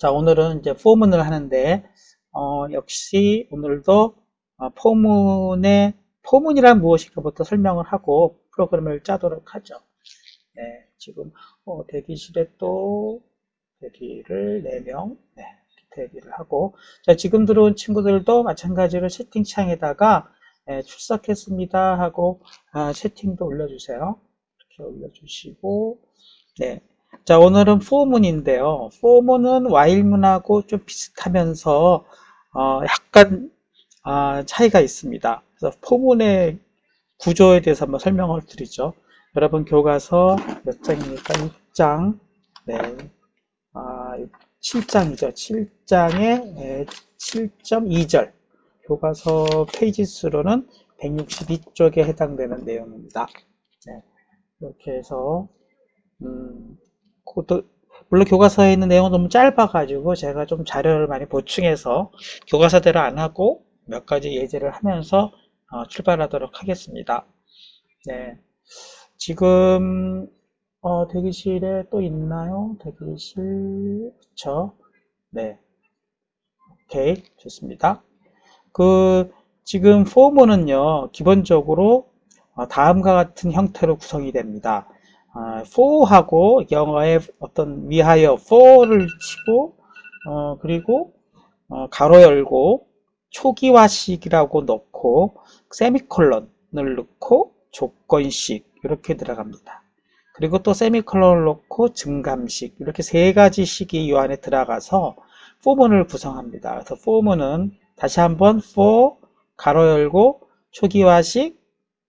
자, 오늘은 이제 포문을 하는데, 역시 오늘도 포문이란 무엇인가부터 설명을 하고 프로그램을 짜도록 하죠. 네, 지금 대기실에 또 대기를 4명 대기를 하고, 자, 지금 들어온 친구들도 마찬가지로 채팅창에다가 출석했습니다 하고 채팅도 올려주세요. 이렇게 올려주시고, 네. 자, 오늘은 포문인데요. 포문은 와일문하고 좀 비슷하면서 약간 차이가 있습니다. 그래서 포문의 구조에 대해서 한번 설명을 드리죠. 여러분 교과서 몇 장입니까? 6장. 네. 7장이죠. 7장의 7.2절. 교과서 페이지 수로는 162쪽에 해당되는 내용입니다. 네. 이렇게 해서 그것도 물론 교과서에 있는 내용은 너무 짧아가지고 제가 좀 자료를 많이 보충해서 교과서대로 안 하고 몇 가지 예제를 하면서 출발하도록 하겠습니다. 네, 지금 대기실에 또 있나요? 대기실 그쵸? 네, 오케이 좋습니다. 지금 포문은요 기본적으로 다음과 같은 형태로 구성이 됩니다. for하고 영어의 어떤 위하여 for를 치고 그리고 가로 열고 초기화식이라고 넣고 세미콜론을 넣고 조건식 이렇게 들어갑니다. 그리고 또 세미콜론을 넣고 증감식 이렇게 세 가지 식이 이 안에 들어가서 포문을 구성합니다. 그래서 포문은 다시 한번 for 가로 열고 초기화식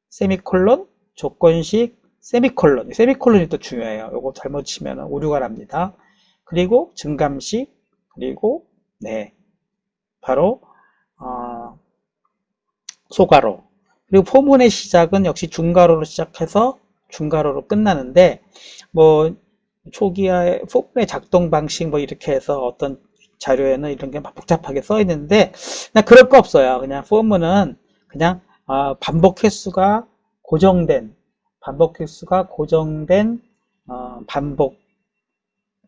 세미콜론 조건식 세미콜론이 또 중요해요. 요거 잘못 치면 오류가 납니다. 그리고 증감식 그리고 네 바로 소가로 그리고 포문의 시작은 역시 중가로로 시작해서 중가로로 끝나는데 뭐 초기화의 포문의 작동 방식 뭐 이렇게 해서 어떤 자료에는 이런 게 막 복잡하게 써 있는데 그냥 그럴 거 없어요. 그냥 포문은 그냥 반복 횟수가 고정된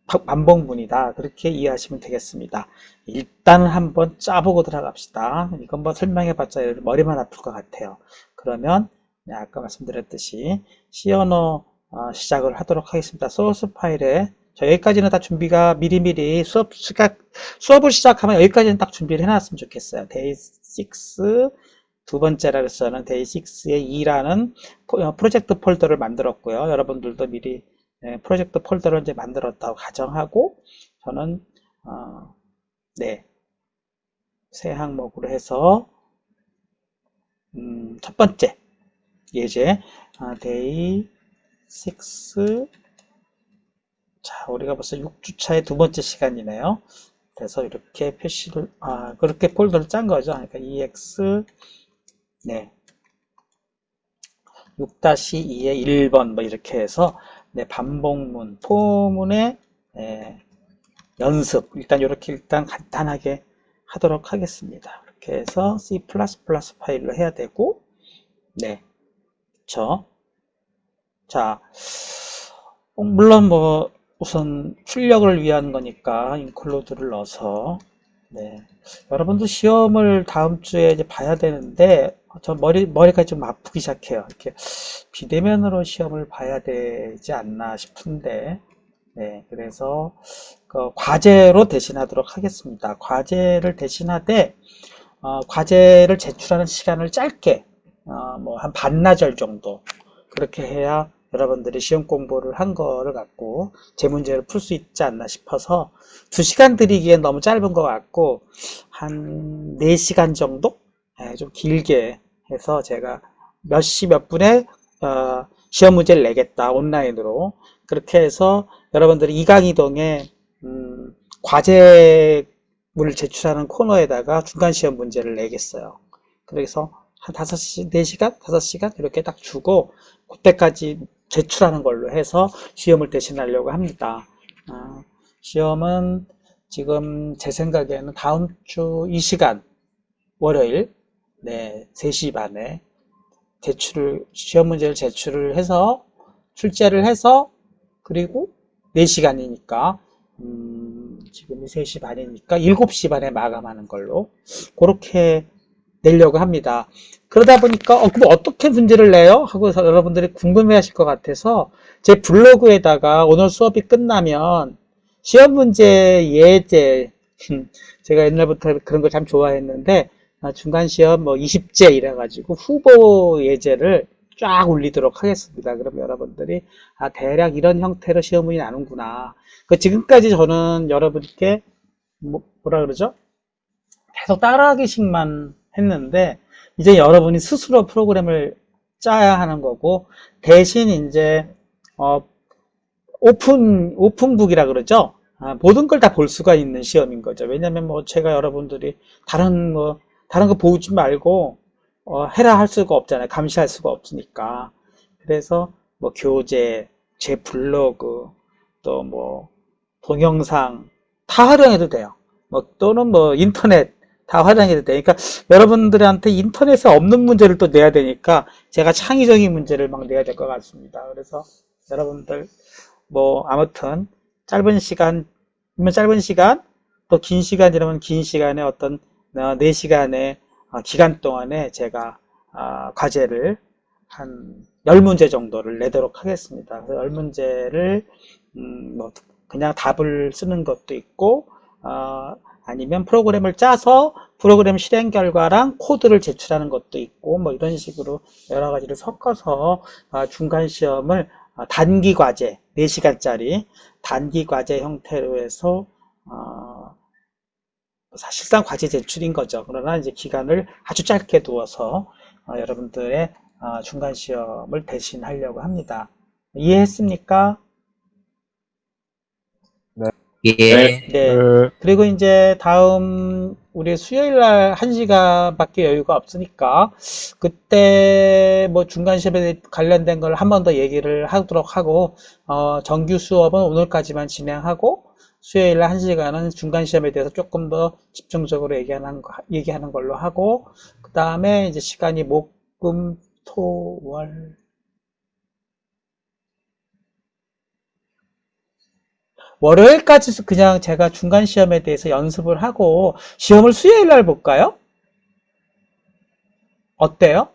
반복문이다. 그렇게 이해하시면 되겠습니다. 일단 한번 짜보고 들어갑시다. 이건 뭐 설명해봤자 머리만 아플 것 같아요. 그러면 아까 말씀드렸듯이 C 언어 시작을 하도록 하겠습니다. 소스 파일에 여기까지는 다 준비가 미리미리 수업을 시작하면 여기까지는 딱 준비를 해놨으면 좋겠어요. 데이 6 두 번째라 그래서 저는 데이 6의 2라는 프로젝트 폴더를 만들었고요. 여러분들도 미리 프로젝트 폴더를 이제 만들었다고 가정하고 저는 네, 새 항목으로 해서 첫 번째 예제 데이 6 자, 우리가 벌써 6주차의 두 번째 시간이네요. 그래서 이렇게 표시를 그렇게 폴더를 짠 거죠. 그러니까 EX 네 6-2의 1번 뭐 이렇게 해서 네, 반복문 포문의 연습 일단 간단하게 하도록 하겠습니다. 이렇게 해서 C++ 파일로 해야 되고 네, 그쵸. 자, 물론 뭐 우선 출력을 위한 거니까 인클루드를 넣어서 네, 여러분도 시험을 다음 주에 이제 봐야 되는데 저 머리가 좀 아프기 시작해요. 이렇게 비대면으로 시험을 봐야 되지 않나 싶은데 네, 그래서 그 과제로 대신하도록 하겠습니다. 과제를 대신하되 과제를 제출하는 시간을 짧게 뭐 한 반나절 정도 그렇게 해야 여러분들이 시험 공부를 한 거를 갖고 제 문제를 풀 수 있지 않나 싶어서 2시간 드리기엔 너무 짧은 것 같고 한 4시간 정도 좀 길게 해서 제가 몇 시 몇 분에 시험 문제를 내겠다 온라인으로 그렇게 해서 여러분들이 이강이동에 과제물을 제출하는 코너에다가 중간 시험 문제를 내겠어요. 그래서 한 4시간 5시간 이렇게 딱 주고 그때까지 제출하는 걸로 해서 시험을 대신하려고 합니다. 시험은 지금 제 생각에는 다음 주 이 시간 월요일 네, 3시 반에 시험 문제를 제출을 해서 출제를 해서 그리고 4시간이니까 지금이 3시 반이니까 7시 반에 마감하는 걸로 그렇게 내려고 합니다. 그러다 보니까 그럼 어떻게 문제를 내요? 하고 여러분들이 궁금해 하실 것 같아서 제 블로그에다가 오늘 수업이 끝나면 시험 문제 예제 제가 옛날부터 그런 걸 참 좋아했는데 중간 시험 뭐 20제 이래가지고 후보 예제를 쫙 올리도록 하겠습니다. 그럼 여러분들이 대략 이런 형태로 시험문이 나는구나. 지금까지 저는 여러분께 뭐라 그러죠? 계속 따라하기식만 했는데 이제 여러분이 스스로 프로그램을 짜야 하는 거고 대신 이제 오픈북이라 그러죠. 모든 걸 다 볼 수가 있는 시험인 거죠. 왜냐면 뭐 제가 여러분들이 다른 거 보지 말고 해라 할 수가 없잖아요. 감시할 수가 없으니까. 그래서 뭐 교재, 제 블로그, 또 뭐 동영상 다 활용해도 돼요. 또는 뭐 인터넷 다 활용해도 돼요. 그러니까 여러분들한테 인터넷에 없는 문제를 또 내야 되니까 제가 창의적인 문제를 막 내야 될 것 같습니다. 그래서 여러분들 뭐 아무튼 짧은 시간이면 짧은 시간, 또 긴 시간이라면 긴 시간에 어떤 4시간의 기간 동안에 제가 과제를 한 10문제 정도를 내도록 하겠습니다. 그래서 10문제를 뭐 그냥 답을 쓰는 것도 있고 아니면 프로그램을 짜서 프로그램 실행 결과랑 코드를 제출하는 것도 있고 뭐 이런 식으로 여러 가지를 섞어서 중간 시험을 단기 과제 4시간짜리 단기 과제 형태로 해서 사실상 과제 제출인 거죠. 그러나 이제 기간을 아주 짧게 두어서 여러분들의 중간 시험을 대신하려고 합니다. 이해했습니까? 예. 네. 그리고 이제 다음 우리 수요일 날 1시간밖에 여유가 없으니까 그때 뭐 중간 시험에 관련된 걸 한 번 더 얘기를 하도록 하고 정규 수업은 오늘까지만 진행하고 수요일 날 1시간은 중간 시험에 대해서 조금 더 집중적으로 얘기하는 걸로 하고 그 다음에 이제 시간이 목, 금, 토, 월 월요일까지 그냥 제가 중간 시험에 대해서 연습을 하고 시험을 수요일 날 볼까요? 어때요?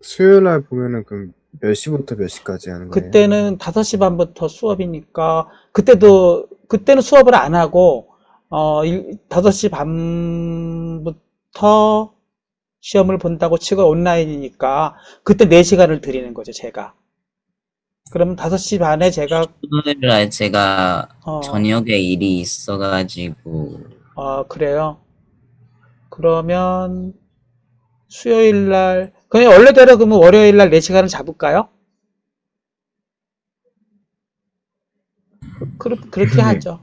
수요일 날 보면은 그럼 몇 시부터 몇 시까지 하는 거예요? 그때는 5시 반부터 수업이니까 그때는 수업을 안 하고 5시 반부터 시험을 본다고 치고 온라인이니까 그때 4시간을 드리는 거죠, 제가. 그럼 5시 반에 제가 수요일 날 제가 어, 저녁에 일이 있어가지고 그래요. 그러면 수요일 날 그냥 원래대로 그러면 월요일 날 4시간을 잡을까요? 그렇게 교수님, 하죠.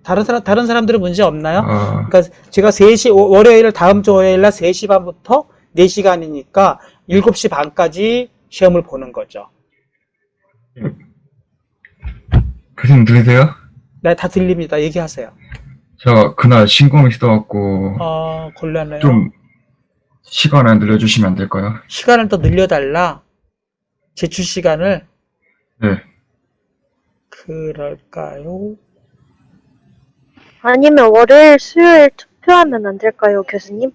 다른 사람들은 문제 없나요? 아, 그러니까 제가 3시 월요일 다음 주 월요일 날 3시 반부터 4시간이니까 7시 반까지 시험을 보는 거죠. 교수님 들으세요? 네, 다 들립니다. 얘기하세요. 저 그날 신공이 있어갖고 곤란해요. 좀 시간을 늘려주시면 안 될까요? 시간을 더 늘려달라. 제출 시간을. 네. 그럴까요? 아니면 월요일, 수요일 투표하면 안 될까요, 교수님?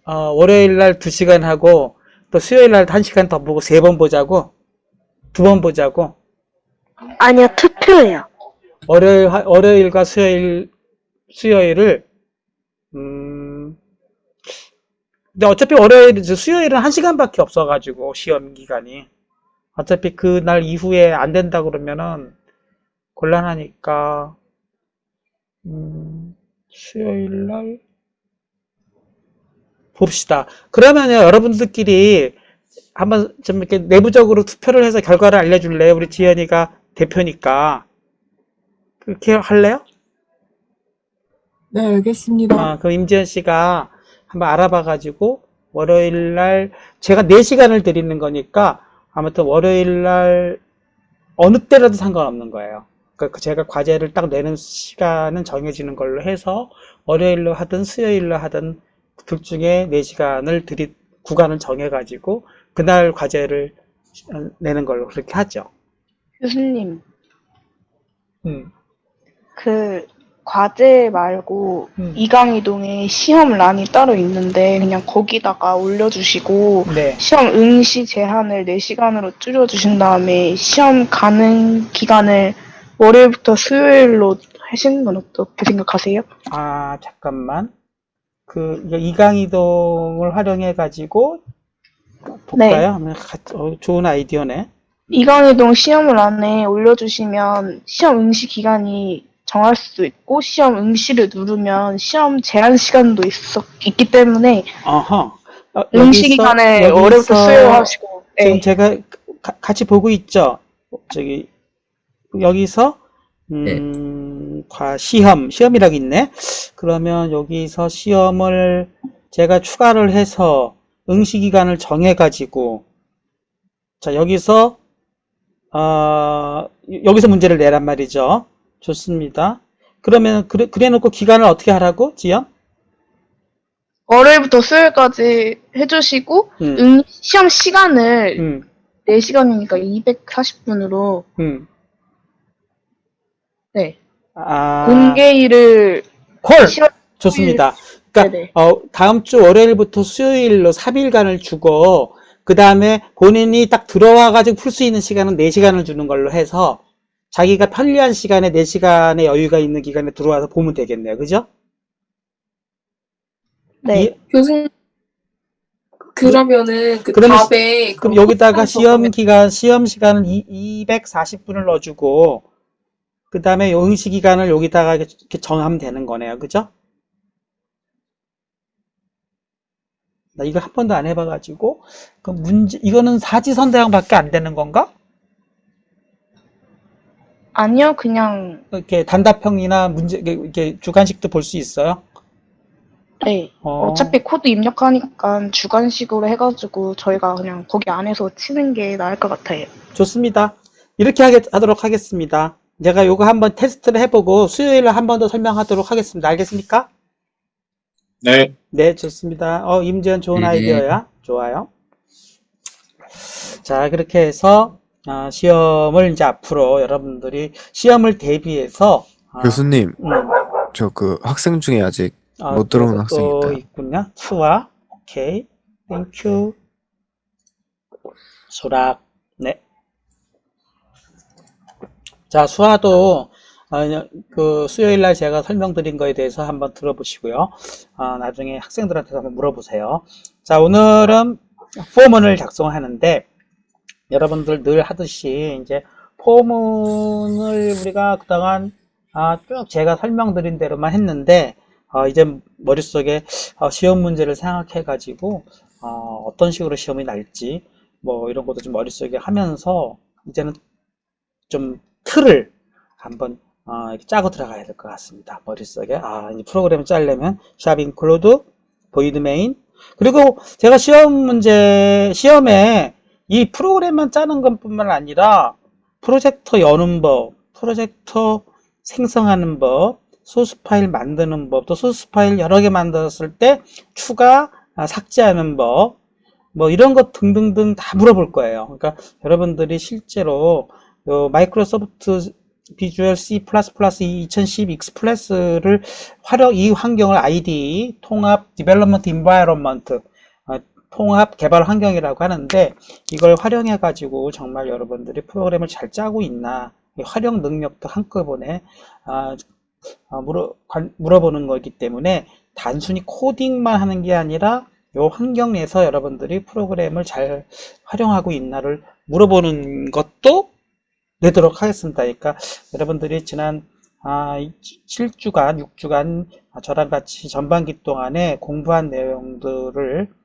월요일 날 2시간 하고 또 수요일 날 1시간 더 보고 3번 보자고? 2번 보자고? 아니요, 투표예요. 월요일과 수요일을 근데 어차피 수요일은 1시간밖에 없어가지고 시험 기간이 어차피 그날 이후에 안 된다 그러면은 곤란하니까 수요일 날 봅시다. 그러면요 여러분들끼리 한번 좀 이렇게 내부적으로 투표를 해서 결과를 알려줄래요? 우리 지연이가 대표니까 그렇게 할래요? 네, 알겠습니다. 그럼 임지연 씨가 한번 알아봐가지고 월요일 날 제가 4시간을 드리는 거니까 아무튼 월요일 날 어느 때라도 상관없는 거예요. 그러니까 제가 과제를 딱 내는 시간은 정해지는 걸로 해서 월요일로 하든 수요일로 하든 둘 중에 4시간을 구간을 정해가지고 그날 과제를 내는 걸로 그렇게 하죠. 교수님, 음. 그 과제 말고 이강이동에 시험란이 따로 있는데 그냥 거기다가 올려주시고 네. 시험 응시 제한을 4시간으로 줄여주신 다음에 시험 가는 기간을 월요일부터 수요일로 하시는 건 어떻게 생각하세요? 아, 잠깐만. 이거 이강이동을 활용해가지고 볼까요? 좋은 아이디어네. 이강이동 시험을 안에 올려주시면 시험 응시 기간이 정할 수 있고 시험 응시를 누르면 시험 제한 시간도 있기 때문에 어허. 응시 기간을 월요일부터 수요일 하시고 지금 네. 제가 같이 보고 있죠? 저기 여기서 네. 시험이라고 있네. 그러면 여기서 시험을 제가 추가를 해서 응시 기간을 정해가지고 자 여기서 여기서 문제를 내란 말이죠. 좋습니다. 그러면 그래놓고 기간을 어떻게 하라고, 지연? 월요일부터 수요일까지 해주시고 시험 시간을 4시간이니까 240분으로 네. 공개일을 콜! 좋습니다. 그러니까 다음 주 월요일부터 수요일로 3일간을 주고 그 다음에 본인이 딱 들어와가지고 풀 수 있는 시간은 4시간을 주는 걸로 해서 자기가 편리한 시간에 4시간의 여유가 있는 기간에 들어와서 보면 되겠네요. 그죠? 네. 교수님, 그러면은 답에 그럼 여기다가 시험 시간은 240분을 넣어주고 그 다음에 응시 기간을 여기다가 이렇게 정하면 되는 거네요. 그죠? 나 이거 한 번도 안 해봐가지고 이거는 사지선다형밖에 안 되는 건가? 아니요, 그냥 이렇게 단답형이나 이렇게 주관식도 볼 수 있어요? 네. 어차피 코드 입력하니까 주관식으로 해가지고 저희가 그냥 거기 안에서 치는 게 나을 것 같아요. 좋습니다. 이렇게 하도록 하겠습니다. 제가 요거 한번 테스트를 해보고 수요일에 한 번 더 설명하도록 하겠습니다. 알겠습니까? 네. 네, 좋습니다. 임지연 좋은 아이디어야. 좋아요. 자, 그렇게 해서 시험을 이제 앞으로 여러분들이 시험을 대비해서 교수님, 저 학생 중에 아직 못 들어온 학생이 있다. 있군요. 수아, 오케이, 땡큐. 수락, 네. 자, 수아도 수요일 날 제가 설명드린 거에 대해서 한번 들어보시고요. 나중에 학생들한테 한번 물어보세요. 자, 오늘은 포문을 작성하는데 여러분들 늘 하듯이 이제 포문을 우리가 그동안 쭉 제가 설명드린 대로만 했는데 이제 머릿속에 시험 문제를 생각해 가지고 어떤 식으로 시험이 날지 뭐 이런 것도 좀 머릿속에 하면서 이제는 좀 틀을 한번 이렇게 짜고 들어가야 될 것 같습니다. 머릿속에 이 프로그램을 짜려면 샵 include void main 그리고 제가 시험에 이 프로그램만 짜는 것뿐만 아니라 프로젝터 여는 법, 프로젝터 생성하는 법, 소스 파일 만드는 법, 또 소스 파일 여러 개 만들었을 때 추가, 삭제하는 법, 뭐 이런 것 등등등 다 물어볼 거예요. 그러니까 여러분들이 실제로 마이크로소프트 비주얼 C++ 2010 익스프레스를 이 환경을 IDE, 통합 디벨롭먼트 인바이러먼트, 통합 개발 환경이라고 하는데 이걸 활용해 가지고 정말 여러분들이 프로그램을 잘 짜고 있나 활용 능력도 한꺼번에 물어보는 거기 때문에 단순히 코딩만 하는 게 아니라 이 환경 내에서 여러분들이 프로그램을 잘 활용하고 있나를 물어보는 것도 내도록 하겠습니다. 그러니까 여러분들이 지난 7주간, 6주간 저랑 같이 전반기 동안에 공부한 내용들을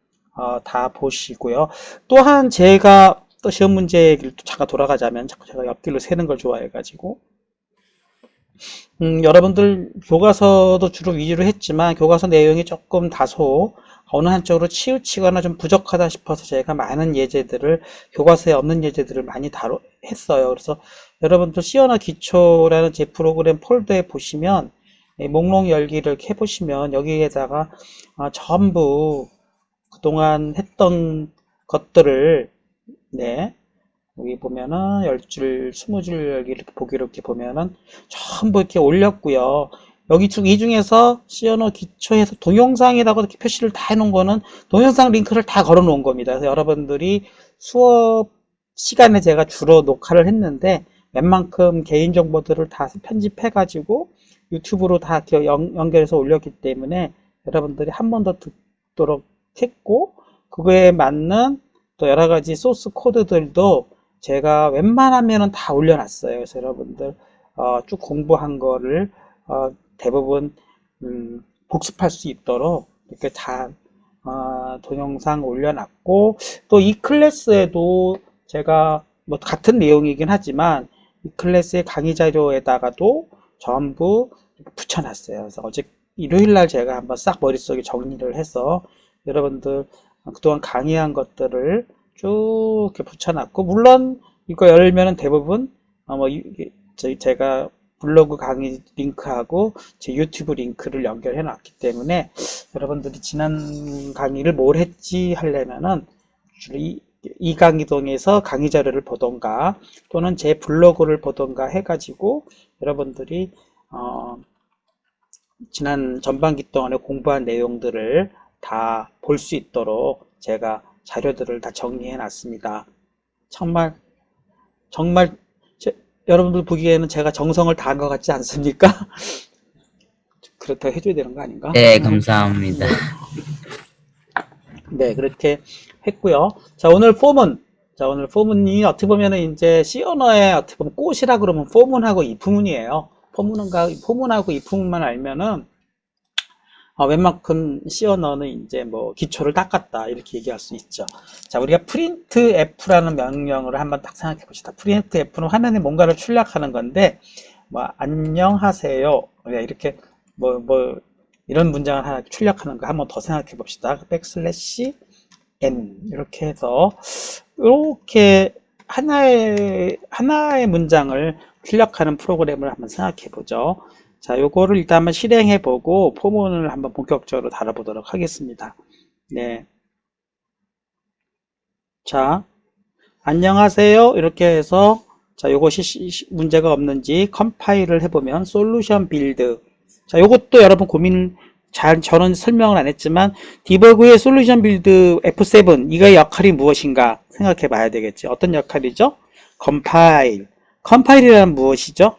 다 보시고요. 또한 제가 또 시험 문제 얘기를 또 잠깐 돌아가자면 자꾸 제가 옆길로 새는 걸 좋아해 가지고 여러분들 교과서도 주로 위주로 했지만 교과서 내용이 조금 다소 어느 한쪽으로 치우치거나 좀 부족하다 싶어서 제가 많은 예제들을 교과서에 없는 예제들을 많이 했어요. 그래서 여러분들 C언어 기초라는 제 프로그램 폴더에 보시면 목록 열기를 이렇게 해보시면 여기에다가 전부 그동안 했던 것들을 여기 보면은 10줄, 20줄 이렇게 보기로 이렇게 보면은 전부 이렇게 올렸고요. 여기 이 중에서 시언어 기초에서 동영상이라고 이렇게 표시를 다 해놓은 거는 동영상 링크를 다 걸어 놓은 겁니다. 그래서 여러분들이 수업 시간에 제가 주로 녹화를 했는데 웬만큼 개인정보들을 다 편집해 가지고 유튜브로 다 연결해서 올렸기 때문에 여러분들이 한 번 더 듣도록 했고, 그거에 맞는 또 여러 가지 소스 코드들도 제가 웬만하면은 다 올려놨어요. 그래서 여러분들 쭉 공부한 거를 대부분 복습할 수 있도록 이렇게 다 동영상 올려놨고, 또 이 클래스에도 제가 뭐 같은 내용이긴 하지만 이 클래스의 강의 자료에다가도 전부 붙여놨어요. 그래서 어제 일요일날 제가 한번 싹 머릿속에 정리를 해서 여러분들 그동안 강의한 것들을 쭉 이렇게 붙여놨고, 물론 이거 열면은 대부분 제가 블로그 강의 링크하고 제 유튜브 링크를 연결해 놨기 때문에 여러분들이 지난 강의를 뭘 했지 하려면은 이 강의동에서 강의 자료를 보던가 또는 제 블로그를 보던가 해가지고 여러분들이 지난 전반기 동안에 공부한 내용들을 다 볼 수 있도록 제가 자료들을 다 정리해 놨습니다. 정말 여러분들 보기에는 제가 정성을 다한 것 같지 않습니까? 그렇다고 해줘야 되는 거 아닌가? 네, 감사합니다. 네, 그렇게 했고요. 자, 오늘 포문이 어떻게 보면은 이제 시언어의 어떻게 보면 꽃이라 그러면 포문하고 이프문이에요. 포문하고 이프문만 알면은 웬만큼 시언어는 이제 뭐 기초를 닦았다 이렇게 얘기할 수 있죠. 자, 우리가 printf라는 명령을 한번 딱 생각해 봅시다. printf는 화면에 뭔가를 출력하는 건데, 뭐 안녕하세요 이렇게 이런 문장을 하나 출력하는 거 한번 더 생각해 봅시다. \n 이렇게 해서 이렇게 하나의 문장을 출력하는 프로그램을 한번 생각해 보죠. 자, 요거를 일단 한번 실행해 보고 포문을 한번 본격적으로 다뤄보도록 하겠습니다. 네. 자, 안녕하세요 이렇게 해서, 자, 요것이 문제가 없는지 컴파일을 해보면 솔루션 빌드. 자, 요것도 여러분 저는 설명을 안 했지만 디버그의 솔루션 빌드 F7 이거의 역할이 무엇인가 생각해 봐야 되겠지. 어떤 역할이죠? 컴파일이란 무엇이죠?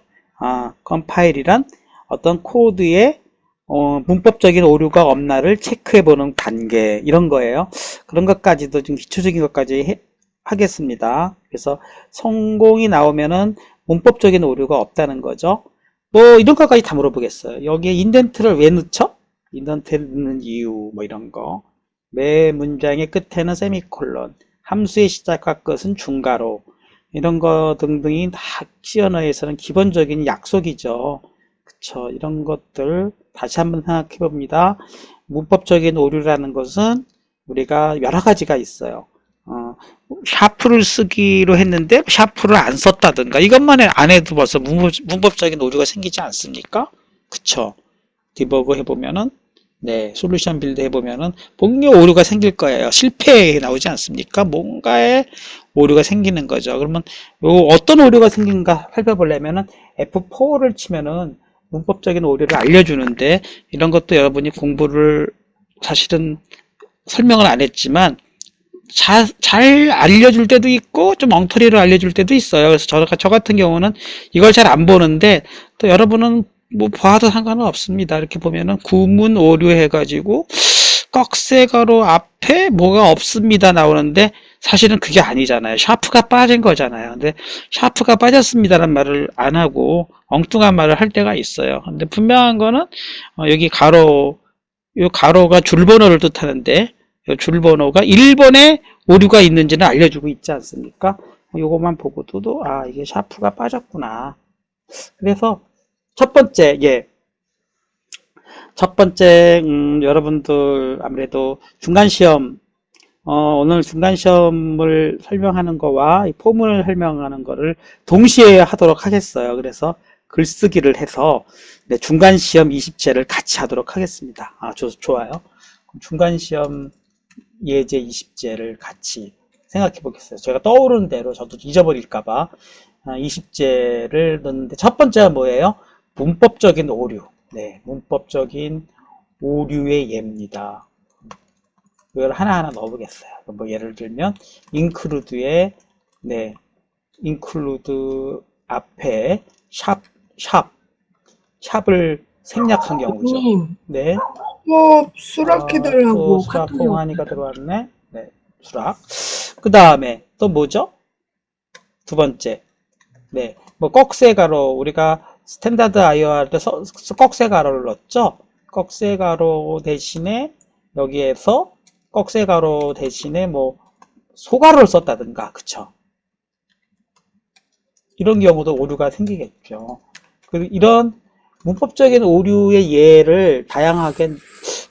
컴파일이란 어떤 코드에 문법적인 오류가 없나를 체크해 보는 단계, 이런 거예요. 그런 것까지도 좀 기초적인 것까지 하겠습니다. 그래서 성공이 나오면은 문법적인 오류가 없다는 거죠. 뭐 이런 것까지 다 물어보겠어요. 여기에 인덴트를 왜 넣죠? 인덴트를 넣는 이유, 뭐 이런 거. 매 문장의 끝에는 세미콜론, 함수의 시작과 끝은 중괄호, 이런 거 등등이 다 시언어에서는 기본적인 약속이죠. 그쵸. 이런 것들 다시 한번 생각해 봅니다. 문법적인 오류라는 것은 우리가 여러 가지가 있어요. 샤프를 쓰기로 했는데 샤프를 안 썼다든가, 이것만 안 해도 벌써 문법적인 오류가 생기지 않습니까? 그쵸. 디버그 해보면은, 네, 솔루션 빌드 해보면은 뭔가 오류가 생길 거예요. 실패 나오지 않습니까? 뭔가에 오류가 생기는 거죠. 그러면 어떤 오류가 생긴가 살펴보려면은 F4를 치면은 문법적인 오류를 알려주는데, 이런 것도 여러분이 공부를 사실은 설명을 안 했지만 잘 알려줄 때도 있고 좀 엉터리로 알려줄 때도 있어요. 그래서 저 같은 경우는 이걸 잘 안 보는데, 또 여러분은 뭐 봐도 상관은 없습니다. 이렇게 보면은 구문 오류 해가지고 꺽쇠가로 앞에 뭐가 없습니다 나오는데 사실은 그게 아니잖아요. 샤프가 빠진 거잖아요. 근데 샤프가 빠졌습니다라는 말을 안 하고 엉뚱한 말을 할 때가 있어요. 근데 분명한 거는 여기 요 가로가 줄번호를 뜻하는데 요 줄번호가 1번에 오류가 있는지는 알려주고 있지 않습니까? 요것만 보고도 이게 샤프가 빠졌구나. 그래서 첫 번째, 여러분들 아무래도 중간시험, 오늘 중간시험을 설명하는 거와 이 포문을 설명하는 거를 동시에 하도록 하겠어요. 그래서 글쓰기를 해서 중간시험 20제를 같이 하도록 하겠습니다. 좋아요. 중간시험 예제 20제를 같이 생각해 보겠어요. 제가 떠오르는 대로 저도 잊어버릴까봐 20제를 넣는데 첫 번째가 뭐예요? 문법적인 오류. 네, 문법적인 오류의 예입니다. 이걸 하나하나 넣어보겠어요. 뭐 예를 들면 include에 네, include 앞에 샵을 생략한 경우죠. 교수님, 네. 수락해달라고 또 수락 카톡이 공한이가 들어왔네. 네, 수락. 그 다음에 또 뭐죠? 두 번째. 네, 뭐 꺽쇠가로 우리가 스탠다드 IOR 때 꺽쇠가로를 넣었죠. 꺽쇠가로 대신에 여기에서 꺽쇠가로 대신에 뭐 소가로를 썼다든가, 그쵸? 이런 경우도 오류가 생기겠죠. 이런 문법적인 오류의 예를 다양하게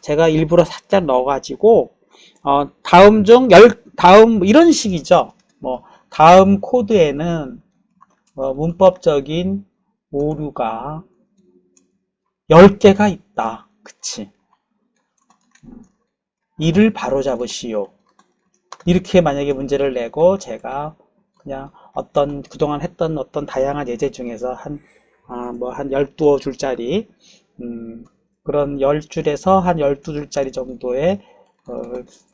제가 일부러 살짝 넣어가지고 다음 이런 식이죠. 뭐 다음 코드에는 문법적인 오류가 10개가 있다. 그치? 이를 바로잡으시오. 이렇게 만약에 문제를 내고 제가 그냥 그동안 했던 어떤 다양한 예제 중에서 한 12줄짜리 그런 10줄에서 한 12줄짜리 정도의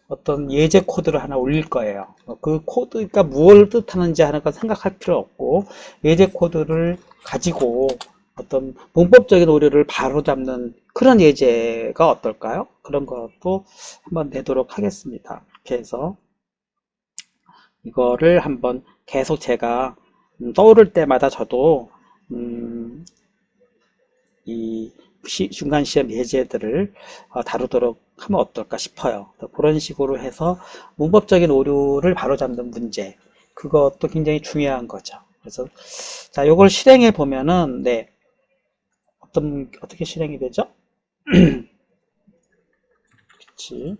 어떤 예제 코드를 하나 올릴 거예요. 그 코드가 무엇을 뜻하는지 하는 건 생각할 필요 없고 예제 코드를 가지고 어떤 문법적인 오류를 바로잡는 그런 예제가 어떨까요? 그런 것도 한번 내도록 하겠습니다. 이렇게 해서 이거를 한번 계속 제가 떠오를 때마다 저도 이 중간 시험 예제들을 다루도록 하면 어떨까 싶어요. 그런 식으로 해서 문법적인 오류를 바로잡는 문제, 그것도 굉장히 중요한 거죠. 그래서 자, 요걸 실행해 보면은 네, 어떻게 실행이 되죠? 그렇지.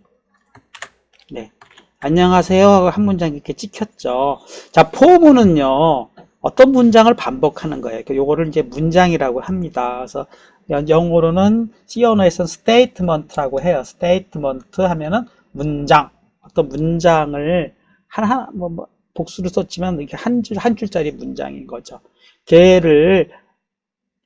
네, 안녕하세요 하고 한 문장 이렇게 찍혔죠. 자, 포문은요 어떤 문장을 반복하는 거예요. 요거를 이제 문장이라고 합니다. 그래서 영어로는 C 언어에서는 statement라고 해요. statement 하면은 문장, 어떤 문장을 하나 뭐 복수를 썼지만 이렇게 한 줄짜리 문장인 거죠. 걔를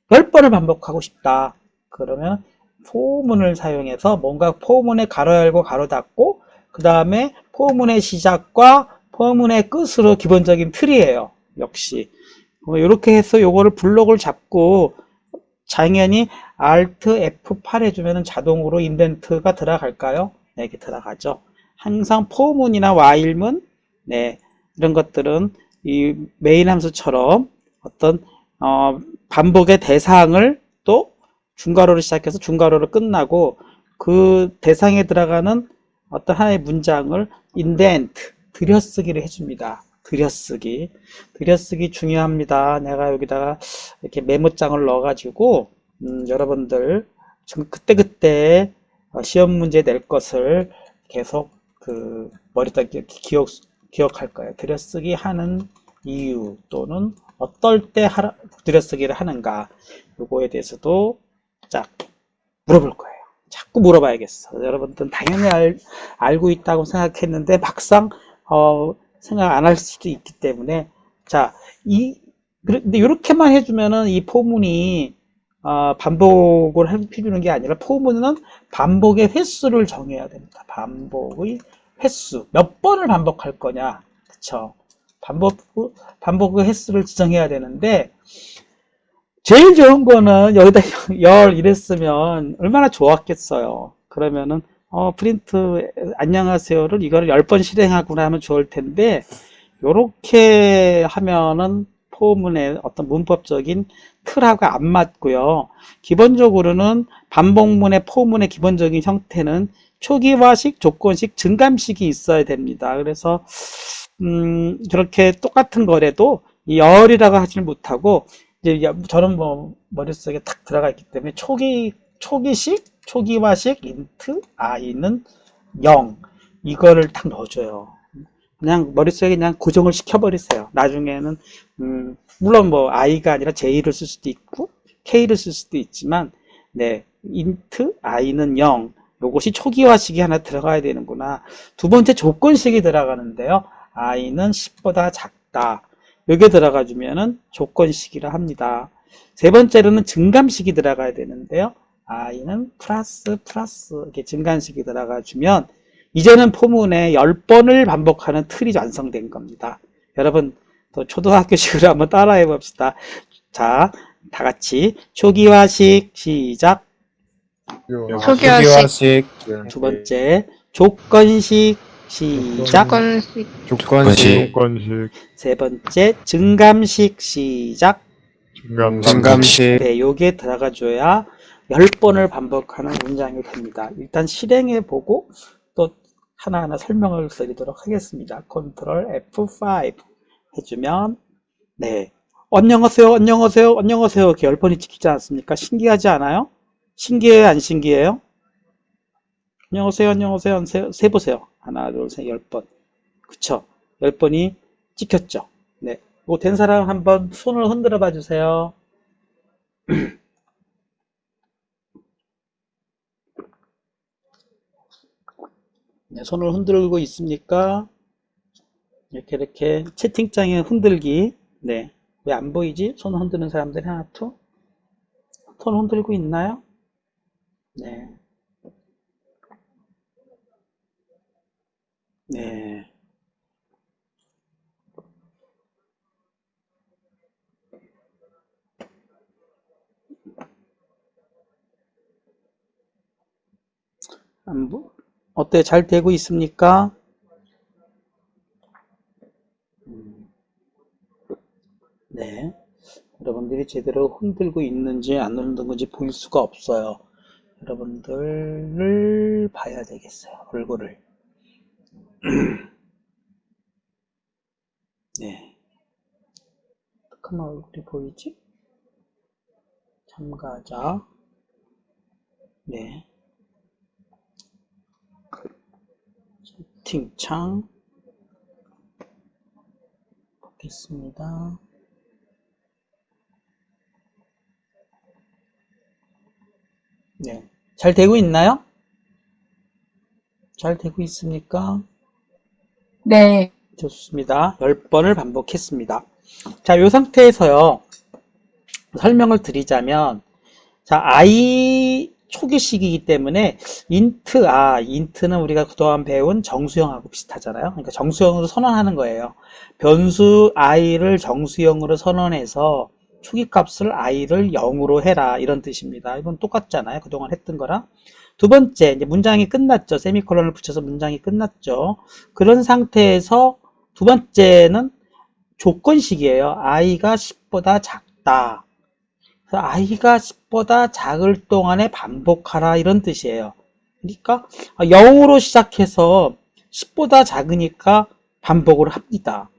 10번을 반복하고 싶다. 그러면 포문을 사용해서 뭔가 포문에 가로 열고 가로 닫고 그 다음에 포문의 시작과 포문의 끝으로 기본적인 틀이에요. 역시 이렇게 해서 요거를 블록을 잡고 당연히 Alt F8 해주면 자동으로 인덴트가 들어갈까요? 네, 이렇게 들어가죠. 항상 포문이나 while문 네, 이런 것들은 이 메인 함수처럼 어떤 반복의 대상을 또 중괄호로 시작해서 중괄호로 끝나고 그 대상에 들어가는 어떤 하나의 문장을 인덴트, 들여쓰기를 해줍니다. 들여쓰기 중요합니다. 내가 여기다가 이렇게 메모장을 넣어가지고 여러분들 그때그때 시험 문제 낼 것을 계속 그 머리다 기억할 거예요. 들여쓰기 하는 이유 또는 어떨 때 들여쓰기를 하는가, 요거에 대해서도 짝 물어볼 거예요. 자꾸 물어봐야겠어. 여러분들은 당연히 알고 있다고 생각했는데 막상 생각 안 할 수도 있기 때문에 자, 근데 이렇게만 해주면은 이 포문이 반복을 해주는 게 아니라 포문은 반복의 횟수를 정해야 됩니다. 반복의 횟수, 몇 번을 반복할 거냐, 그쵸? 반복의 횟수를 지정해야 되는데 제일 좋은 거는 여기다 열 이랬으면 얼마나 좋았겠어요. 그러면은 프린트 안녕하세요를 이거를 10번 실행하구나 하면 좋을 텐데 요렇게 하면은 포문의 어떤 문법적인 틀하고 안 맞고요. 기본적으로는 반복문의 포문의 기본적인 형태는 초기화식, 조건식, 증감식이 있어야 됩니다. 그래서 저렇게 똑같은 거래도 이 열이라고 하지는 못하고 이제 저는 뭐 머릿속에 탁 들어가 있기 때문에 초기식, 초기화식, 인트, i는 0 이거를 딱 넣어줘요. 그냥 머릿속에 그냥 고정을 시켜버리세요. 나중에는 물론 뭐 i가 아니라 j를 쓸 수도 있고 k를 쓸 수도 있지만 네, int i는 0 요것이 초기화식이 하나 들어가야 되는구나. 두 번째 조건식이 들어가는데요. i는 10보다 작다. 여기에 들어가 주면은 조건식이라 합니다. 세 번째로는 증감식이 들어가야 되는데요. i는 플러스 이렇게 증감식이 들어가 주면 이제는 포문에 10번을 반복하는 틀이 완성된 겁니다. 여러분 또 초등학교식으로 한번 따라해 봅시다. 자, 다 같이 초기화식 시작. 초기화식. 두 번째 조건식 시작. 조건식. 조건식. 세 번째 증감식 시작. 증감식. 네, 요게 들어가 줘야 10번을 반복하는 문장이 됩니다. 일단 실행해 보고 또 하나하나 설명을 드리도록 하겠습니다. 컨트롤 F5 해주면 네, 안녕하세요 이렇게 10번이 찍히지 않습니까? 신기하지 않아요? 신기해요 안 신기해요? 안녕하세요 세보세요. 하나 둘 셋 10번. 그쵸? 10번이 찍혔죠? 네, 이거 된 사람 한번 손을 흔들어 봐 주세요. 네, 손을 흔들고 있습니까? 이렇게 채팅창에 흔들기. 네, 왜 안 보이지? 손 흔드는 사람들이 하나 둘. 손 흔들고 있나요? 네. 네. 어때? 잘 되고 있습니까? 네. 여러분들이 제대로 흔들고 있는지 안 흔든 건지 보일 수가 없어요. 여러분들을 봐야 되겠어요. 얼굴을. 네. 어떡하면 얼굴이 보이지? 참가자. 네. 채팅창. 보겠습니다. 네. 잘 되고 있나요? 잘 되고 있습니까? 네. 좋습니다. 10번을 반복했습니다. 자, 이 상태에서요. 설명을 드리자면 자, i 초기 시기이기 때문에 int는 우리가 그동안 배운 정수형하고 비슷하잖아요. 그러니까 정수형으로 선언하는 거예요. 변수 i를 정수형으로 선언해서 초기 값을 i를 0으로 해라 이런 뜻입니다. 이건 똑같잖아요. 그동안 했던 거랑. 두 번째, 이제 문장이 끝났죠. 세미콜론을 붙여서 문장이 끝났죠. 그런 상태에서 두 번째는 조건식이에요. i가 10보다 작다. 그래서 i가 10보다 작을 동안에 반복하라 이런 뜻이에요. 그러니까 0으로 시작해서 10보다 작으니까 반복을 합니다.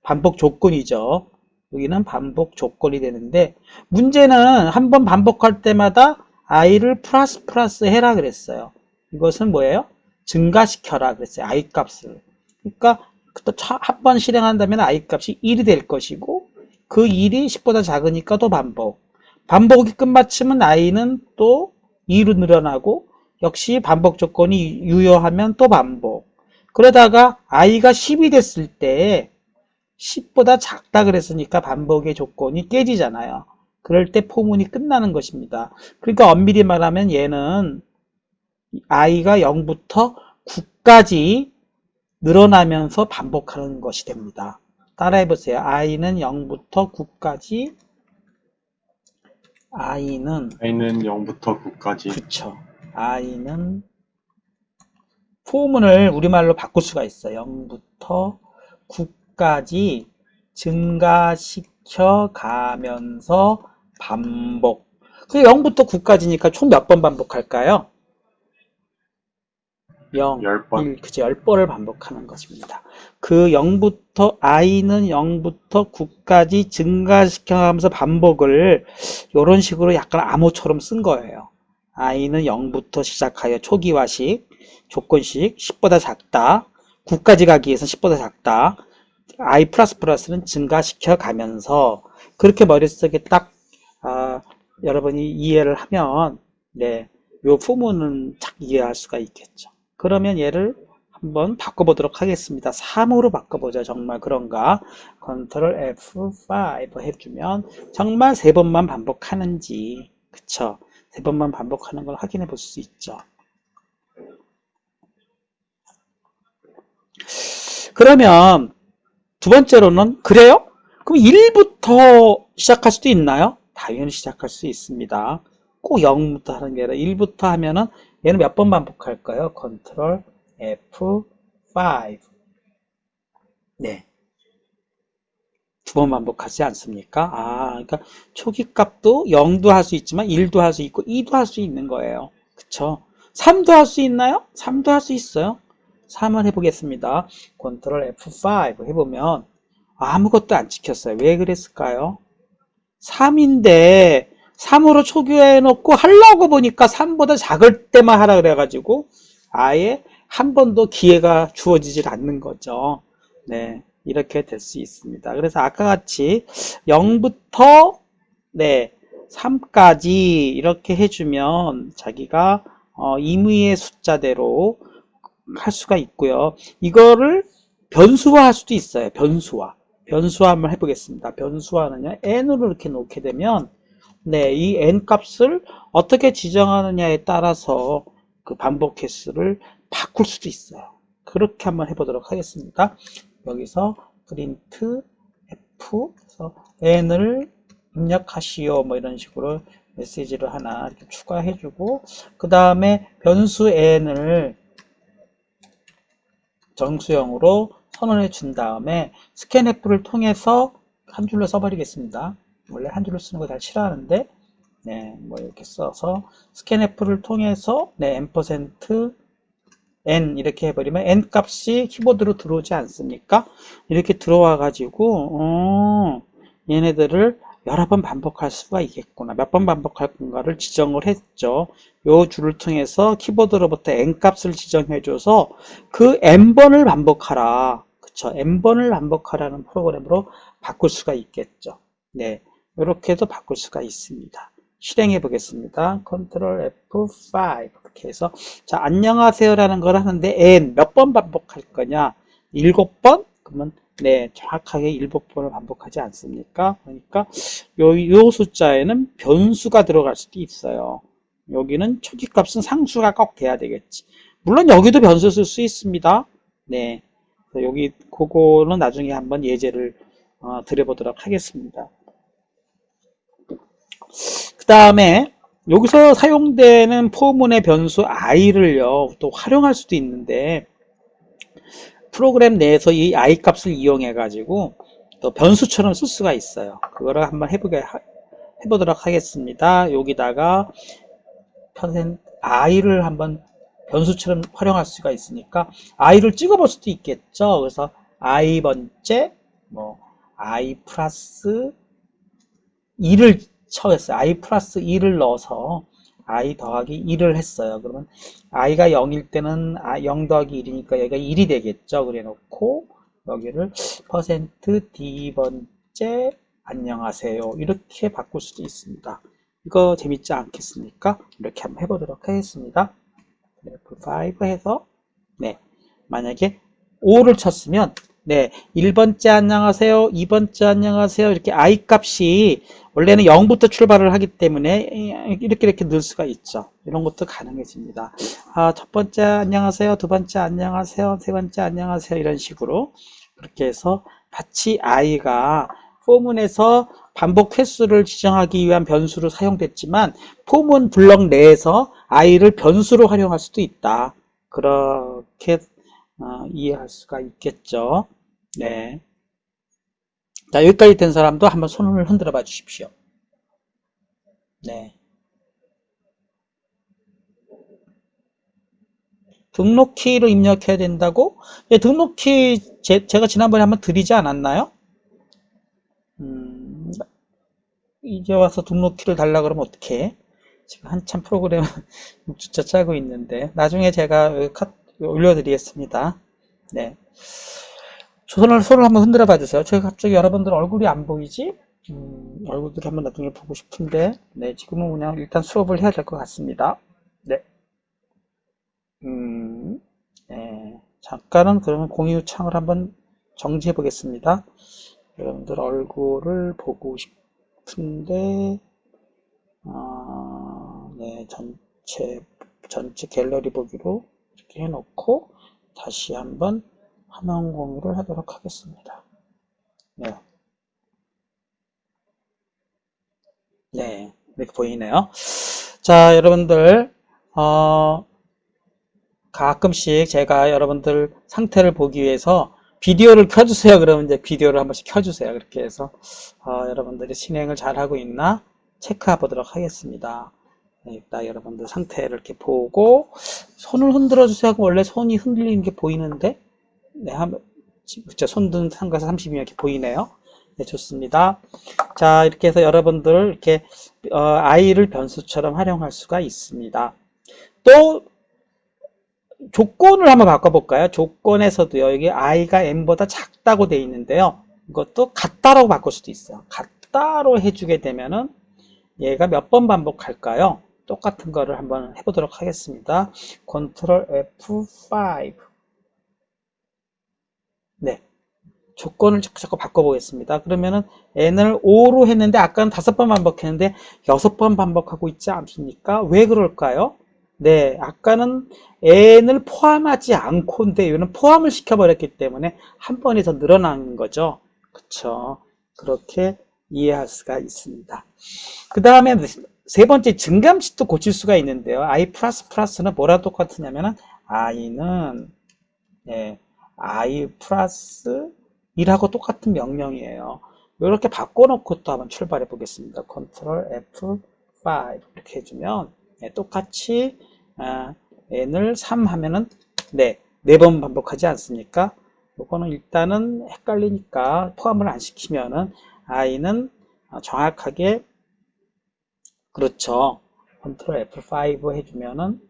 반복 조건이죠. 여기는 반복 조건이 되는데 문제는 한번 반복할 때마다 i를 플러스 해라 그랬어요. 이것은 뭐예요? 증가시켜라 그랬어요. i 값을. 그러니까 한 번 실행한다면 i 값이 1이 될 것이고 그 1이 10보다 작으니까 또 반복. 반복이 끝마치면 i는 또 2로 늘어나고 역시 반복 조건이 유효하면 또 반복. 그러다가 i가 10이 됐을 때 10보다 작다 그랬으니까 반복의 조건이 깨지잖아요. 그럴 때 포문이 끝나는 것입니다. 그러니까 엄밀히 말하면 얘는 i가 0부터 9까지 늘어나면서 반복하는 것이 됩니다. 따라해보세요. i는 0부터 9까지 i는 0부터 9까지. 그쵸. i는 포문을 우리말로 바꿀 수가 있어요. 0부터 9까지 증가시켜 가면서 반복. 그 0부터 9까지니까 총 몇 번 반복할까요? 0, 10번. 1, 그치, 10번을 반복하는 것입니다. 그 i는 0부터 9까지 증가시켜가면서 반복을 이런 식으로 약간 암호처럼 쓴 거예요. i는 0부터 시작하여 초기화식, 조건식, 10보다 작다, 9까지 가기 위해서 10보다 작다, i++는 증가시켜 가면서 그렇게 머릿속에 딱 여러분이 이해를 하면 네, 요 포문은 딱 이해할 수가 있겠죠. 그러면 얘를 한번 바꿔보도록 하겠습니다. 3으로 바꿔보자. 정말 그런가? 컨트롤 F5 해주면 정말 3번만 반복하는지, 그쵸? 3번만 반복하는 걸 확인해 볼 수 있죠. 그러면 두 번째로는 그래요? 그럼 1부터 시작할 수도 있나요? 당연히 시작할 수 있습니다. 꼭 0부터 하는 게 아니라 1부터 하면은 얘는 몇 번 반복할까요? 컨트롤 F5. 네. 2번 반복하지 않습니까? 그러니까 초기 값도 0도 할 수 있지만 1도 할 수 있고 2도 할 수 있는 거예요. 그쵸? 3도 할 수 있나요? 3도 할 수 있어요. 3을 해보겠습니다. 컨트롤 F5 해보면 아무것도 안 찍혔어요. 왜 그랬을까요? 3인데 3으로 초기화해 놓고 하려고 보니까 3보다 작을 때만 하라 그래가지고 아예 한 번도 기회가 주어지질 않는 거죠. 네, 이렇게 될 수 있습니다. 그래서 아까 같이 0부터 3까지 이렇게 해주면 자기가 임의의 숫자대로 할 수가 있고요. 이거를 변수화 할 수도 있어요. 변수화 한번 해보겠습니다. 변수화는요, n으로 이렇게 놓게 되면 이 n 값을 어떻게 지정하느냐에 따라서 그 반복 횟수를 바꿀 수도 있어요. 그렇게 한번 해보도록 하겠습니다. 여기서 프린트 f 그래서 n을 입력하시오 뭐 이런 식으로 메시지를 하나 이렇게 추가해주고, 그 다음에 변수 n을 정수형으로 선언해 준 다음에 스캔F를 통해서 한 줄로 써버리겠습니다. 원래 한 줄로 쓰는 거 잘 싫어하는데 뭐 이렇게 써서 스캔F를 통해서 n 이렇게 해버리면 n 값이 키보드로 들어오지 않습니까? 이렇게 들어와 가지고 얘네들을 여러 번 반복할 수가 있겠구나, 몇 번 반복할 건가를 지정을 했죠. 요 줄을 통해서 키보드로부터 n 값을 지정해 줘서 그 n번을 반복하라, 그쵸? n번을 반복하라는 프로그램으로 바꿀 수가 있겠죠. 네, 이렇게 해서 바꿀 수가 있습니다. 실행해 보겠습니다. 컨트롤 F5 이렇게 해서, 자, 안녕하세요라는 걸 하는데 n 몇 번 반복할 거냐? 7번? 그러면 정확하게 7번을 반복하지 않습니까? 그러니까 요 숫자에는 변수가 들어갈 수도 있어요. 여기는 초기 값은 상수가 꼭 돼야 되겠지. 물론 여기도 변수 쓸 수 있습니다. 여기 그거는 나중에 한번 예제를 드려보도록 하겠습니다. 그 다음에 여기서 사용되는 포문의 변수 i를요 또 활용할 수도 있는데, 프로그램 내에서 이 i 값을 이용해 가지고 또 변수처럼 쓸 수가 있어요. 그거를 한번 해보도록 하겠습니다. 여기다가 i를 한번 변수처럼 활용할 수가 있으니까 i를 찍어볼 수도 있겠죠. 그래서 i 번째 뭐 i 플러스 2를 처했어요. i 플러스 2를 넣어서 i 더하기 1을 했어요. 그러면 i가 0일 때는 0 더하기 1이니까 여기가 1이 되겠죠. 그래 놓고 여기를 %d번째 안녕하세요 이렇게 바꿀 수도 있습니다. 이거 재밌지 않겠습니까? 이렇게 한번 해보도록 하겠습니다. F5 해서 만약에 5를 쳤으면 1번째 안녕하세요, 2번째 안녕하세요 이렇게 i 값이 원래는 0부터 출발을 하기 때문에 이렇게 넣을 수가 있죠. 이런 것도 가능해집니다. 첫 번째 안녕하세요, 두 번째 안녕하세요, 세 번째 안녕하세요 이런 식으로 그렇게 해서 같이 i가 포문에서 반복 횟수를 지정하기 위한 변수로 사용됐지만 포문 블럭 내에서 i를 변수로 활용할 수도 있다. 그렇게 이해할 수가 있겠죠. 자, 여기까지 된 사람도 한번 손을 흔들어 봐 주십시오. 등록키를 입력해야 된다고? 등록키 제가 지난번에 한번 드리지 않았나요? 이제 와서 등록키를 달라 그러면 어떡해? 지금 한참 프로그램 6주차 짜고 있는데 나중에 제가 올려드리겠습니다. 손을 한번 흔들어 봐 주세요. 제가 갑자기 여러분들 얼굴이 안 보이지? 얼굴들 한번 나중에 보고 싶은데 지금은 그냥 일단 수업을 해야 될 것 같습니다. 잠깐은 그러면 공유 창을 한번 정지해 보겠습니다. 여러분들 얼굴을 보고 싶은데, 네, 전체 갤러리 보기로 이렇게 해놓고 다시 한번 화면 공유를 하도록 하겠습니다. 네. 네, 이렇게 보이네요. 자, 여러분들, 가끔씩 제가 여러분들 상태를 보기 위해서 비디오를 켜주세요. 그러면 이제 비디오를 한 번씩 켜주세요. 그렇게 해서, 여러분들이 진행을 잘 하고 있나 체크해 보도록 하겠습니다. 네, 일단 여러분들 상태를 이렇게 보고, 손을 흔들어 주세요. 원래 손이 흔들리는 게 보이는데, 네, 그쵸. 손 든 상가에서 30이면 이렇게 보이네요. 네, 좋습니다. 자, 이렇게 해서 여러분들 이렇게 i를 변수처럼 활용할 수가 있습니다. 또 조건을 한번 바꿔볼까요? 조건에서도요, 여기 i가 n보다 작다고 되어 있는데요. 이것도 같다라고 바꿀 수도 있어요. 같다로 해주게 되면은 얘가 몇 번 반복할까요? 똑같은 거를 한번 해보도록 하겠습니다. Ctrl F5. 네. 조건을 자꾸 바꿔보겠습니다. 그러면은 n을 5로 했는데 아까는 5번 반복했는데 6번 반복하고 있지 않습니까? 왜 그럴까요? 네, 아까는 n을 포함하지 않고인데 얘는 포함을 시켜버렸기 때문에 한 번에 더 늘어나는 거죠. 그쵸? 그렇게 이해할 수가 있습니다. 그 다음에 세 번째 증감식도 고칠 수가 있는데요. i++는 뭐랑 똑같으냐면은 i는 네, i 플러스 1하고 똑같은 명령이에요. 이렇게 바꿔놓고 또 한번 출발해 보겠습니다. Ctrl F5 이렇게 해주면 네, 똑같이 n을 3 하면은 네, 4번 반복하지 않습니까? 이거는 일단은 헷갈리니까 포함을 안 시키면은 i는 정확하게 그렇죠. Ctrl F5 해주면은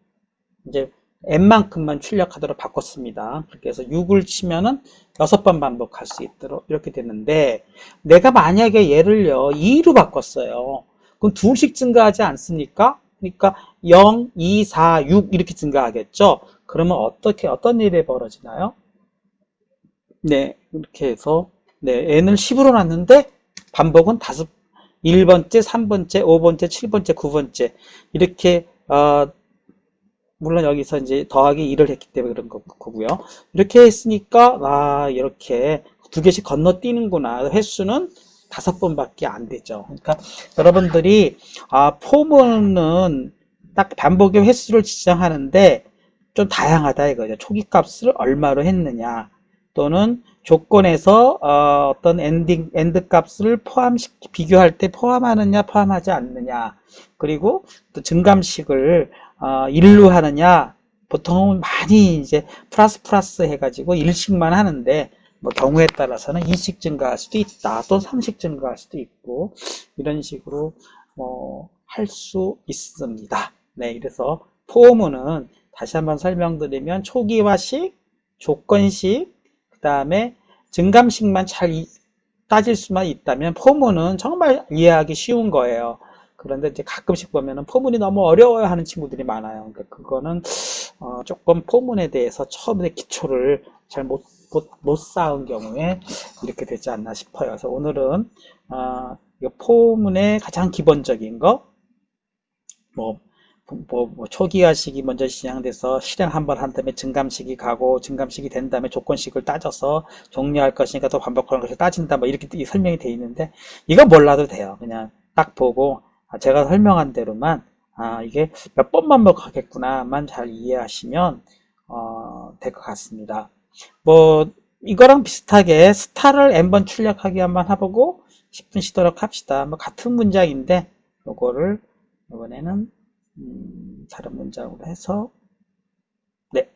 이제 n만큼만 출력하도록 바꿨습니다. 그렇게 해서 6을 치면은 6번 반복할 수 있도록 이렇게 됐는데 내가 만약에 얘를요 2로 바꿨어요. 그럼 둘씩 증가하지 않습니까? 그러니까 0, 2, 4, 6 이렇게 증가하겠죠. 그러면 어떤 일이 벌어지나요? 네, 이렇게 해서 네, n을 10으로 놨는데 반복은 1번째, 3번째, 5번째, 7번째, 9번째 이렇게 물론 여기서 이제 더하기 1을 했기 때문에 그런 거고요. 이렇게 했으니까 이렇게 두 개씩 건너뛰는구나. 횟수는 5번밖에 안 되죠. 그러니까 여러분들이 포문은 딱 반복의 횟수를 지정하는데 좀 다양하다 이거죠. 초기 값을 얼마로 했느냐 또는 조건에서 어떤 엔드 값을 비교할 때 포함하느냐 포함하지 않느냐 그리고 또 증감식을 1로 하느냐 보통은 많이 이제 플러스 해가지고 1씩만 하는데 뭐 경우에 따라서는 2씩 증가할 수도 있다 또 3씩 증가할 수도 있고 이런 식으로 할 수 있습니다. 네, 그래서 포문은 다시 한번 설명드리면 초기화식, 조건식, 그 다음에 증감식만 잘 따질 수만 있다면 포문은 정말 이해하기 쉬운 거예요. 그런데 이제 가끔씩 보면은 포문이 너무 어려워요 하는 친구들이 많아요. 그러니까 그거는 조금 포문에 대해서 처음에 기초를 잘 못 쌓은 경우에 이렇게 되지 않나 싶어요. 그래서 오늘은 이 포문의 가장 기본적인 거, 초기화식이 먼저 시작돼서 실행 한번 한 다음에 증감식이 가고 증감식이 된 다음에 조건식을 따져서 종료할 것이니까 또 반복하는 것을 따진다 뭐 이렇게 설명이 되어 있는데 이거 몰라도 돼요. 그냥 딱 보고 제가 설명한 대로만 이게 몇 번 반복하겠구나만 잘 이해하시면 될 것 같습니다. 이거랑 비슷하게 스타를 n번 출력하기 한번 해보고 10분 쉬도록 합시다. 같은 문장인데 요거를 이번에는 다른 문장으로 해서 네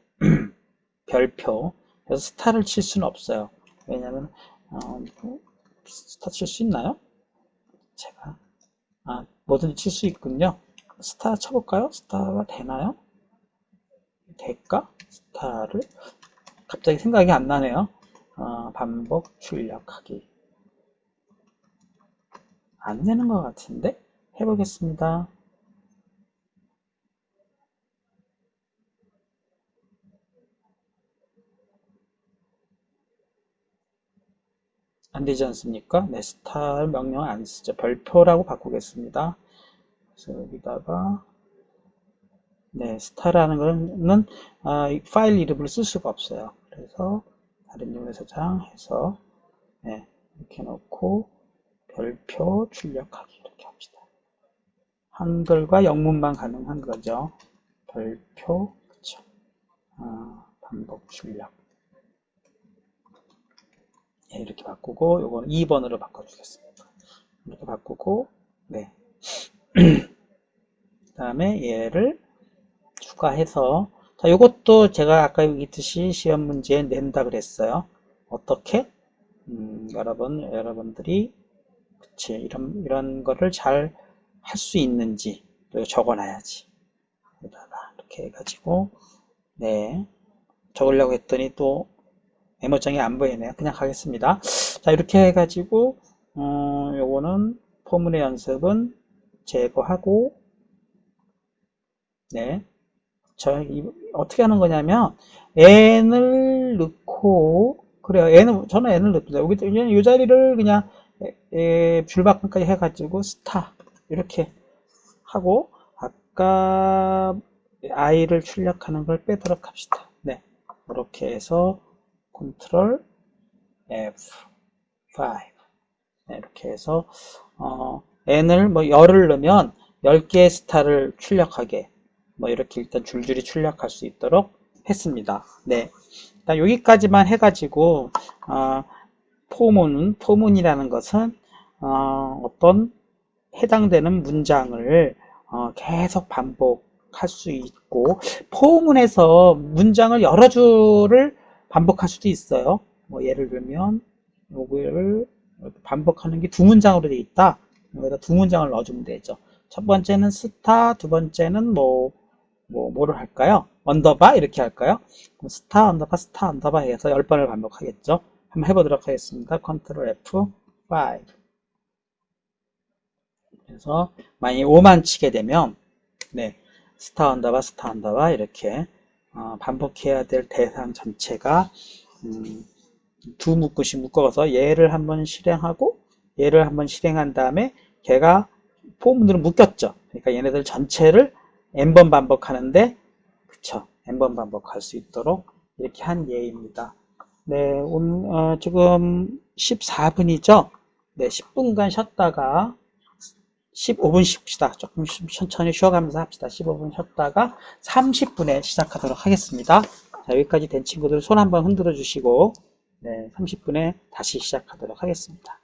별표 그래서 스타를 칠 수는 없어요. 왜냐면 스타 칠 수 있나요? 제가 뭐든지 칠 수 있군요. 스타 쳐볼까요? 스타가 되나요? 될까? 스타를 갑자기 생각이 안 나네요. 반복 출력하기 안 되는 것 같은데 해보겠습니다. 안 되지 않습니까? 네, 스타 명령 안 쓰죠. 별표라고 바꾸겠습니다. 그래서 여기다가 네, 스타라는 거는 이 파일 이름을 쓸 수가 없어요. 그래서 다른 이름의 저장 해서 네, 이렇게 놓고 별표 출력하기 이렇게 합시다. 한글과 영문만 가능한 거죠. 별표 그쵸. 반복 출력 네, 이렇게 바꾸고 요거는 2번으로 바꿔주겠습니다. 이렇게 바꾸고 네. 그 다음에 얘를 추가해서 자 요것도 제가 아까 얘기했듯이 시험 문제에 낸다 그랬어요. 어떻게? 여러분들이 그치 이런 거를 잘 할 수 있는지 또 적어놔야지. 여기다가 이렇게 해가지고 네 적으려고 했더니 또 메모장이 안 보이네요. 그냥 가겠습니다. 자 이렇게 해가지고 요거는 포문의 연습은 제거하고 네 어떻게 하는 거냐면 n을 넣고 그래요. 저는 n을 넣습니다. 여기 그냥 이 자리를 그냥 줄바꿈까지 해가지고 스타 이렇게 하고 아까 i를 출력하는 걸 빼도록 합시다. 네, 이렇게 해서 컨트롤 F5 네, 이렇게 해서 n을 뭐 열을 넣으면 10개의 스타를 출력하게 뭐 이렇게 일단 줄줄이 출력할 수 있도록 했습니다. 네, 일단 여기까지만 해가지고 포문이라는 것은 어떤 해당되는 문장을 계속 반복할 수 있고 포문에서 문장을 여러 줄을 반복할 수도 있어요. 뭐 예를 들면 요거를 반복하는 게 두 문장으로 되어 있다. 여기다 두 문장을 넣어주면 되죠. 첫 번째는 스타, 두 번째는 뭐를 할까요? 언더바 이렇게 할까요? 그럼 스타 언더바 해서 10번을 반복하겠죠. 한번 해보도록 하겠습니다. 컨트롤 F5 그래서 만약에 5만 치게 되면 네 스타 언더바 이렇게 반복해야 될 대상 전체가 두 묶음씩 묶어서 얘를 한번 실행하고 얘를 한번 실행한 다음에 걔가 포문으로 묶였죠. 그러니까 얘네들 전체를 n번 반복하는데 그쵸 n번 반복할 수 있도록 이렇게 한 예입니다. 네 지금 14분이죠. 네 10분간 쉬었다가 15분 쉽시다. 조금 천천히 쉬어가면서 합시다. 15분 쉬었다가 30분에 시작하도록 하겠습니다. 자, 여기까지 된 친구들 손 한번 흔들어 주시고 네, 30분에 다시 시작하도록 하겠습니다.